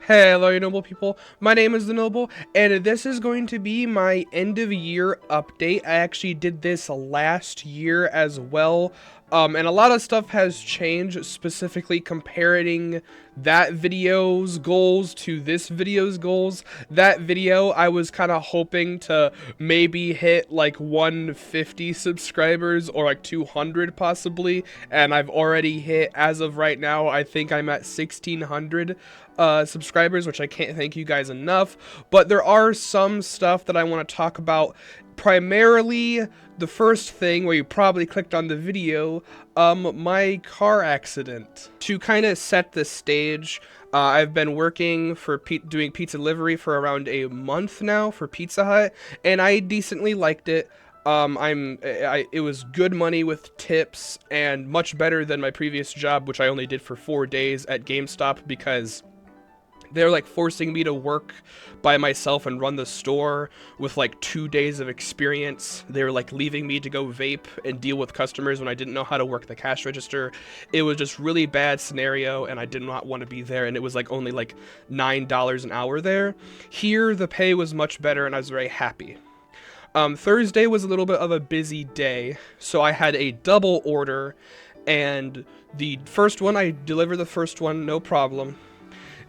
Hello, you noble people. My name is The Noble, and this is going to be my end of year update. I actually did this last year as well, and a lot of stuff has changed, specifically comparing that video's goals to this video's goals. That video, I was kind of hoping to maybe hit like 150 subscribers or like 200 possibly, and I've already hit, as of right now, I think I'm at 1600 subscribers, which I can't thank you guys enough. But there are some stuff that I want to talk about. Primarily, the first thing where you probably clicked on the video, my car accident. To kind of set the stage, I've been working for doing pizza delivery for around a month now for Pizza Hut, and I decently liked it. It was good money with tips and much better than my previous job, which I only did for 4 days at GameStop because they're like forcing me to work by myself and run the store with like 2 days of experience. They were like leaving me to go vape and deal with customers when I didn't know how to work the cash register. It was just really bad scenario, and I did not want to be there, and it was like only like $9 an hour there. Here, the pay was much better, and I was very happy. Thursday was a little bit of a busy day, so I had a double order, and the first one, I delivered the first one, no problem.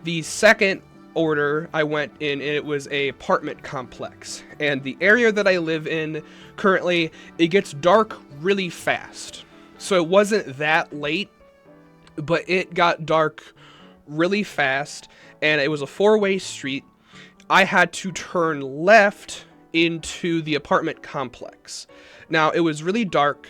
The second order, I went in, and it was a apartment complex. And the area that I live in currently, it gets dark really fast. So it wasn't that late, but it got dark really fast, and it was a 4-way street. I had to turn left into the apartment complex. Now, it was really dark,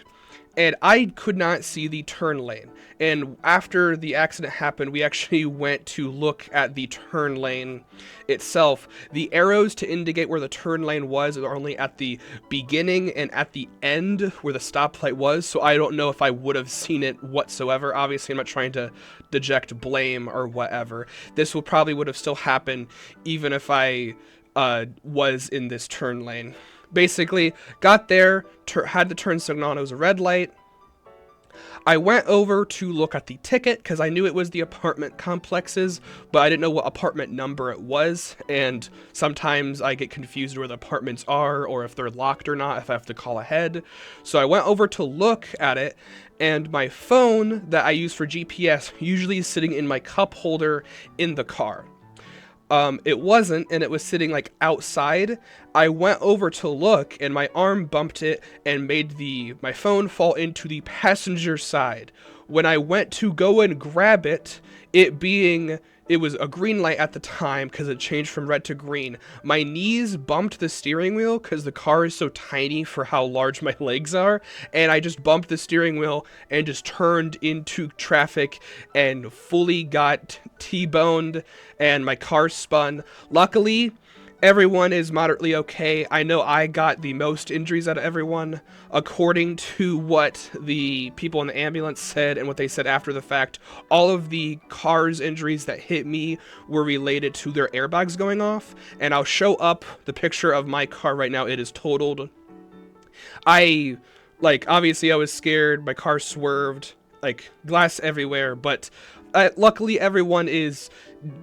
and I could not see the turn lane. And after the accident happened, we actually went to look at the turn lane itself. The arrows to indicate where the turn lane was are only at the beginning and at the end where the stoplight was, so I don't know if I would have seen it whatsoever. Obviously, I'm not trying to deject blame or whatever. This would have still happened even if I was in this turn lane. Basically, got there, had the turn signal on, it was a red light. I went over to look at the ticket because I knew it was the apartment complexes, but I didn't know what apartment number it was, and sometimes I get confused where the apartments are or if they're locked or not, if I have to call ahead. So I went over to look at it, and my phone that I use for GPS usually is sitting in my cup holder in the car. It wasn't, and it was sitting like outside. I went over to look, and my arm bumped it and made my phone fall into the passenger side. When I went to go and grab it, it was a green light at the time because it changed from red to green. My knees bumped the steering wheel because the car is so tiny for how large my legs are, and I just bumped the steering wheel and just turned into traffic and fully got T-boned, and my car spun. Luckily, everyone is moderately okay. I know I got the most injuries out of everyone, according to what the people in the ambulance said and what they said after the fact. All of the car's injuries that hit me were related to their airbags going off, and I'll show up the picture of my car right now. It is totaled. Obviously I was scared, my car swerved, like glass everywhere, but luckily everyone is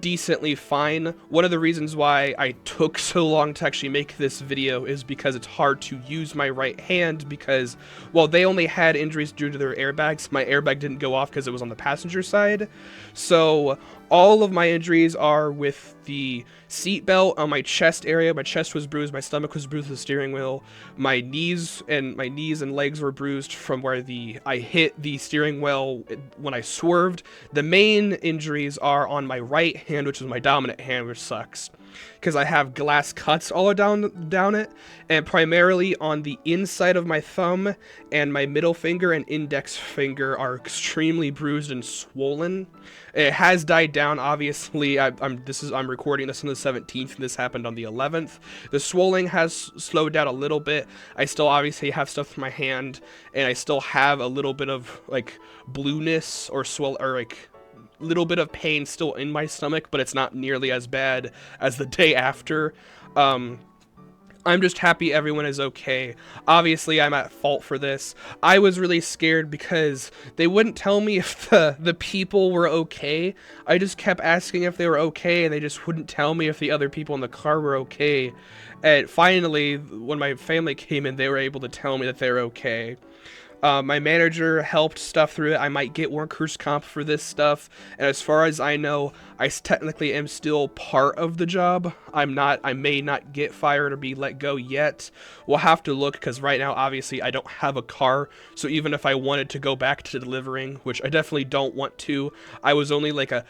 decently fine. One of the reasons why I took so long to actually make this video is because it's hard to use my right hand because, well, they only had injuries due to their airbags. My airbag didn't go off because it was on the passenger side. So all of my injuries are with the seat belt on my chest area. My chest was bruised, my stomach was bruised with the steering wheel. My knees and legs were bruised from where I hit the steering wheel when I swerved. The main injuries are on my right hand, which is my dominant hand, which sucks because I have glass cuts all down it, and primarily on the inside of my thumb, and my middle finger and index finger are extremely bruised and swollen. It has died down, obviously. I'm recording this on the 17th, and this happened on the 11th. The swelling has slowed down a little bit. I still obviously have stuff in my hand, and I still have a little bit of like blueness or little bit of pain still in my stomach, but it's not nearly as bad as the day after. I'm just happy everyone is okay. Obviously, I'm at fault for this. I was really scared because they wouldn't tell me if the people were okay. I just kept asking if they were okay, and they just wouldn't tell me if the other people in the car were okay. And finally, when my family came in, they were able to tell me that they were okay. My manager helped stuff through it. I might get workers' comp for this stuff, and as far as I know, I technically am still part of the job. I may not get fired or be let go yet. We'll have to look, because right now, obviously, I don't have a car, so even if I wanted to go back to delivering, which I definitely don't want to, I was only like a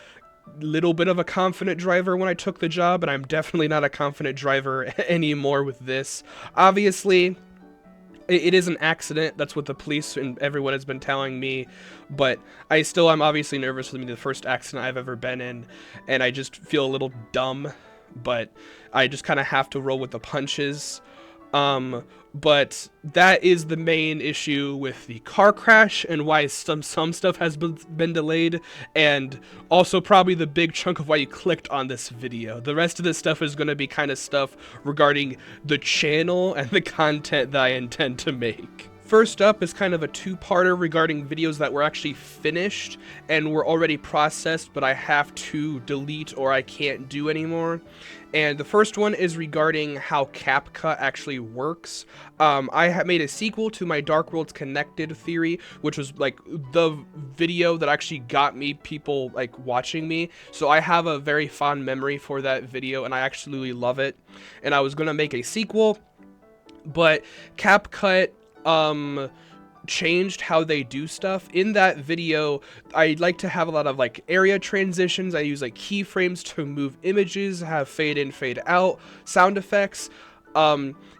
little bit of a confident driver when I took the job, and I'm definitely not a confident driver anymore with this. Obviously, it is an accident. That's what the police and everyone has been telling me, but I'm obviously nervous. With me, the first accident I've ever been in, and I just feel a little dumb, but I just kind of have to roll with the punches. But that is the main issue with the car crash and why some stuff has been delayed, and also probably the big chunk of why you clicked on this video. The rest of this stuff is going to be kind of stuff regarding the channel and the content that I intend to make. First up is kind of a two-parter regarding videos that were actually finished and were already processed, but I have to delete or I can't do anymore. And the first one is regarding how CapCut actually works. I have made a sequel to my Dark Worlds Connected theory, which was like the video that actually got me people like watching me. So I have a very fond memory for that video, and I absolutely love it. And I was gonna make a sequel, but CapCut changed how they do stuff. In that video, I like to have a lot of like area transitions. I use like keyframes to move images, have fade in, fade out, sound effects.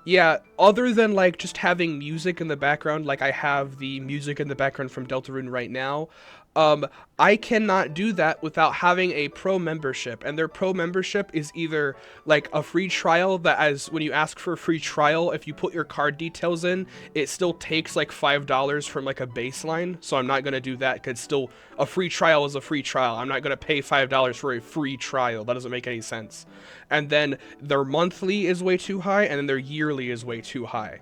Yeah, other than like just having music in the background, like I have the music in the background from Deltarune right now, I cannot do that without having a pro membership, and their pro membership is either like a free trial that, as when you ask for a free trial, if you put your card details in, it still takes like $5 from like a baseline. So I'm not going to do that, because still a free trial is a free trial. I'm not going to pay $5 for a free trial. That doesn't make any sense. And then their monthly is way too high, and then their yearly is way too high.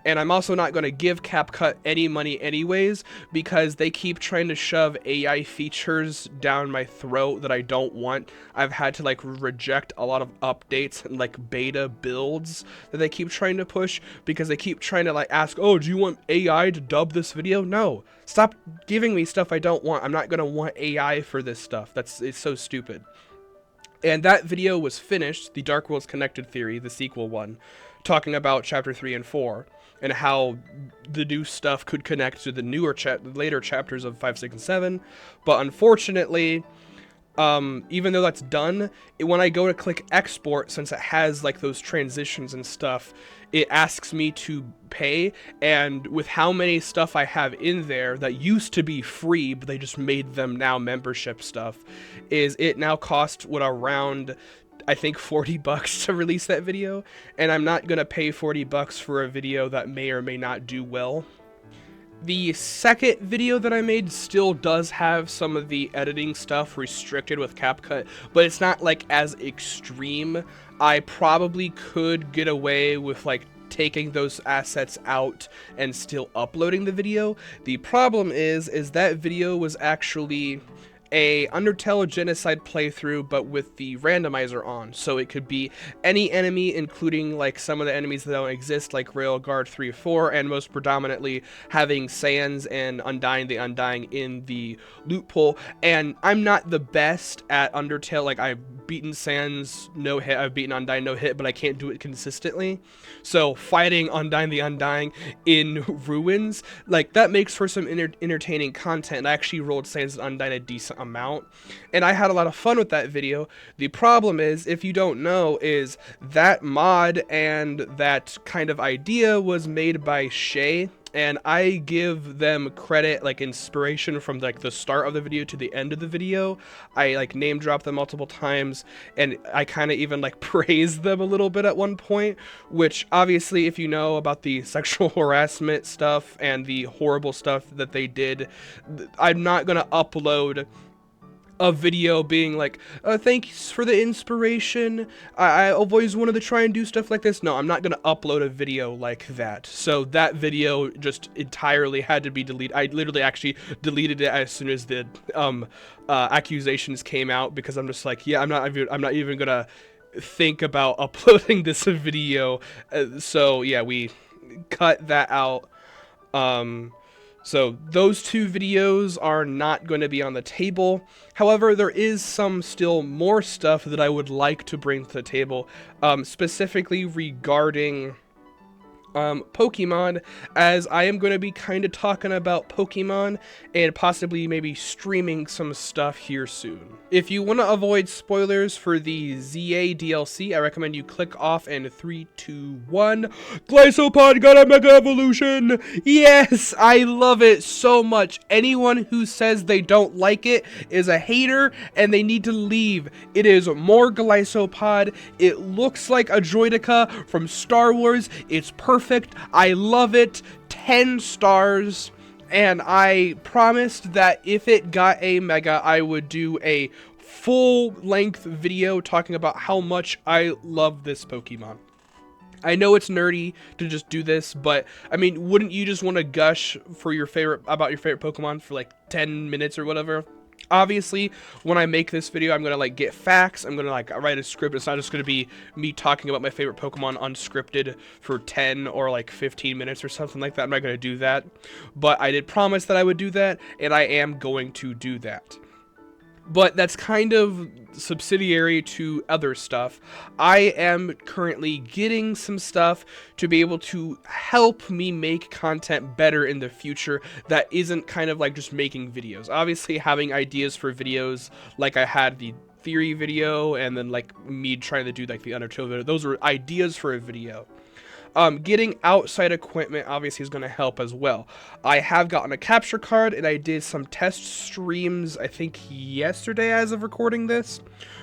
And I'm also not going to give CapCut any money anyways, because they keep trying to shove AI features down my throat that I don't want. I've had to like reject a lot of updates and like beta builds that they keep trying to push, because they keep trying to like ask, oh, do you want AI to dub this video? No, stop giving me stuff I don't want. I'm not going to want AI for this stuff. It's so stupid. And that video was finished, the Dark Worlds Connected theory, the sequel one, talking about chapter 3 and 4 and how the new stuff could connect to the later chapters of 5, 6, and 7. But unfortunately, even though that's done, when I go to click export, since it has like those transitions and stuff, it asks me to pay. And with how many stuff I have in there that used to be free, but they just made them now membership stuff, is it now cost around, I think, $40 to release that video, and I'm not gonna pay $40 for a video that may or may not do well. The second video that I made still does have some of the editing stuff restricted with CapCut, but it's not like as extreme. I probably could get away with like taking those assets out and still uploading the video. The problem is that video was actually a Undertale Genocide playthrough, but with the randomizer on, so it could be any enemy, including like some of the enemies that don't exist, like Railguard 3 or 4, and most predominantly having Sans and Undying the Undying in the loot pool. And I'm not the best at Undertale. Like, I've beaten Sans no hit, I've beaten Undying no hit, but I can't do it consistently. So fighting Undying the Undying in Ruins, like, that makes for some entertaining content. I actually rolled Sans and Undying a decent amount, and I had a lot of fun with that video. The problem is, if you don't know, is that mod and that kind of idea was made by Shay, and I give them credit, like inspiration, from like the start of the video to the end of the video. I like name drop them multiple times, and I kind of even like praise them a little bit at one point, which obviously, if you know about the sexual harassment stuff and the horrible stuff that they did, I'm not gonna upload a video being like, thanks for the inspiration. I've always wanted to try and do stuff like this. No, I'm not going to upload a video like that. So that video just entirely had to be deleted. I literally actually deleted it as soon as the accusations came out, because I'm just like, yeah, I'm not even going to think about uploading this video. So yeah, we cut that out. So those two videos are not going to be on the table. However, there is some still more stuff that I would like to bring to the table, specifically regarding Pokemon, as I am going to be kind of talking about Pokemon and possibly maybe streaming some stuff here soon. If you want to avoid spoilers for the ZA DLC, I recommend you click off in 3, 2, 1. Glycopod got a Mega Evolution! Yes, I love it so much. Anyone who says they don't like it is a hater and they need to leave. It is more Glycopod. It looks like a Droideka from Star Wars. It's perfect. I love it. 10 stars. And I promised that if it got a Mega, I would do a full-length video talking about how much I love this Pokemon. I know it's nerdy to just do this, but I mean, wouldn't you just want to gush for about your favorite Pokemon for like 10 minutes or whatever? Obviously, when I make this video, I'm going to like get facts. I'm going to like write a script. It's not just going to be me talking about my favorite Pokemon unscripted for 10 or like 15 minutes or something like that. I'm not going to do that. But I did promise that I would do that, and I am going to do that. But that's kind of subsidiary to other stuff. I am currently getting some stuff to be able to help me make content better in the future that isn't kind of like just making videos. Obviously, having ideas for videos, like I had the theory video and then like me trying to do like the Undertale video, those were ideas for a video. Getting outside equipment obviously is going to help as well. I have gotten a capture card, and I did some test streams, I think yesterday as of recording this,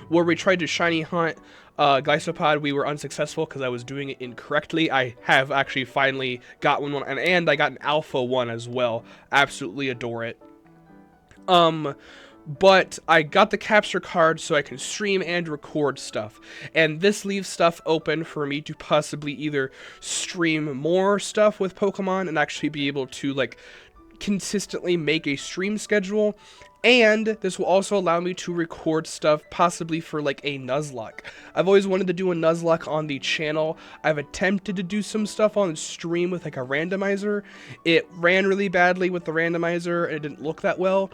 where we tried to shiny hunt Glycopod. We were unsuccessful because I was doing it incorrectly. I have actually finally got one, and I got an alpha one as well. Absolutely adore it. But I got the capture card so I can stream and record stuff. And this leaves stuff open for me to possibly either stream more stuff with Pokemon and actually be able to like consistently make a stream schedule. And this will also allow me to record stuff possibly for like a Nuzlocke. I've always wanted to do a Nuzlocke on the channel. I've attempted to do some stuff on stream with like a randomizer. It ran really badly with the randomizer and it didn't look that well.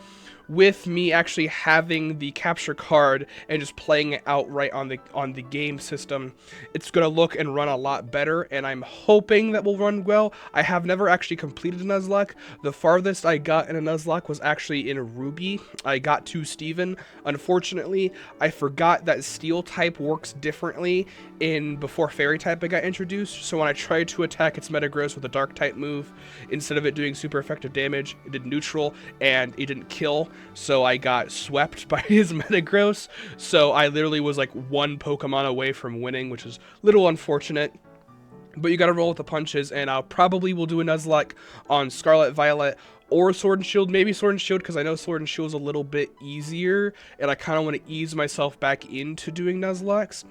With me actually having the capture card and just playing it outright on the game system, it's gonna look and run a lot better, and I'm hoping that will run well. I have never actually completed a Nuzlocke. The farthest I got in a Nuzlocke was actually in Ruby. I got to Steven. Unfortunately, I forgot that Steel type works differently before Fairy type got introduced, so when I tried to attack its Metagross with a Dark type move, instead of it doing super effective damage, it did neutral, and it didn't kill. So I got swept by his Metagross, so I literally was like one Pokemon away from winning, which is a little unfortunate. But you gotta roll with the punches, and I probably will do a Nuzlocke on Scarlet Violet or Sword and Shield, maybe Sword and Shield, because I know Sword and Shield is a little bit easier, and I kind of want to ease myself back into doing Nuzlockes.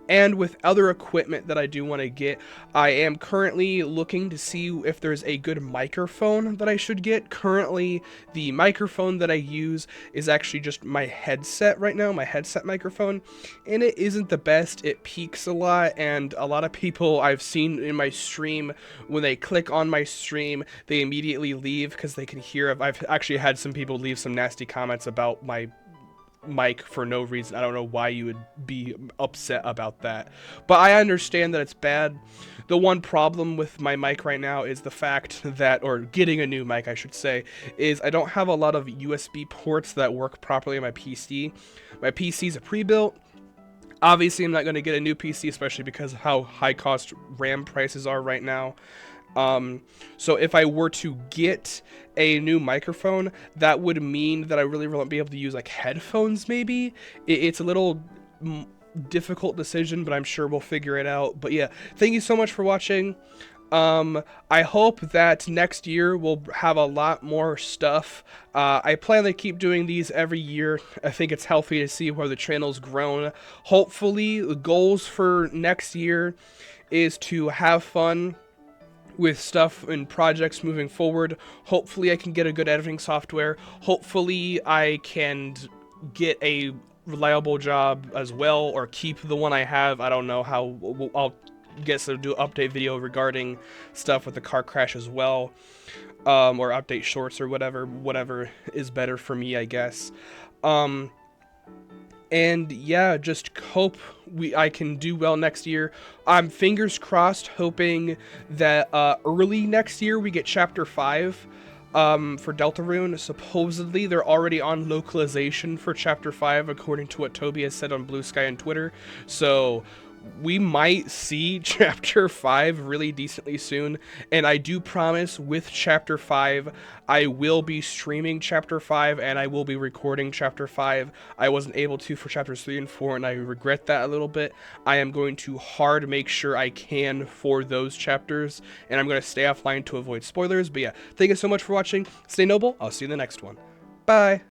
And with other equipment that I do want to get, I am currently looking to see if there's a good microphone that I should get. Currently, the microphone that I use is actually just my headset right now, my headset microphone, and it isn't the best. It peaks a lot, and a lot of people I've seen in my stream, when they click on my stream, they immediately leave because they can hear. I've actually had some people leave some nasty comments about my mic for no reason. I don't know why you would be upset about that, but I understand that it's bad. The one problem with my mic right now is the fact that, or getting a new mic I should say, is I don't have a lot of USB ports that work properly on my PC. My PC is a pre-built. Obviously I'm not going to get a new PC, especially because of how high cost RAM prices are right now. So if I were to get a new microphone, that would mean that I really won't be able to use like headphones maybe. It's a little difficult decision, but I'm sure we'll figure it out. But yeah, thank you so much for watching. I hope that next year we'll have a lot more stuff. I plan to keep doing these every year. I think it's healthy to see where the channel's grown. Hopefully, the goals for next year is to have fun with stuff and projects moving forward. Hopefully, I can get a good editing software. Hopefully, I can get a reliable job as well, or keep the one I have. I don't know how. I'll get to do an update video regarding stuff with the car crash as well, or update shorts or whatever is better for me, I guess. And yeah, just hope I can do well next year. I'm fingers crossed, hoping that early next year we get Chapter 5 for Deltarune. Supposedly they're already on localization for Chapter 5, according to what Toby has said on Blue Sky and Twitter. So we might see Chapter 5 really decently soon, and I do promise with Chapter 5, I will be streaming Chapter 5, and I will be recording Chapter 5. I wasn't able to for Chapters 3 and 4, and I regret that a little bit. I am going to hard make sure I can for those chapters, and I'm going to stay offline to avoid spoilers. But yeah, thank you so much for watching. Stay noble. I'll see you in the next one. Bye!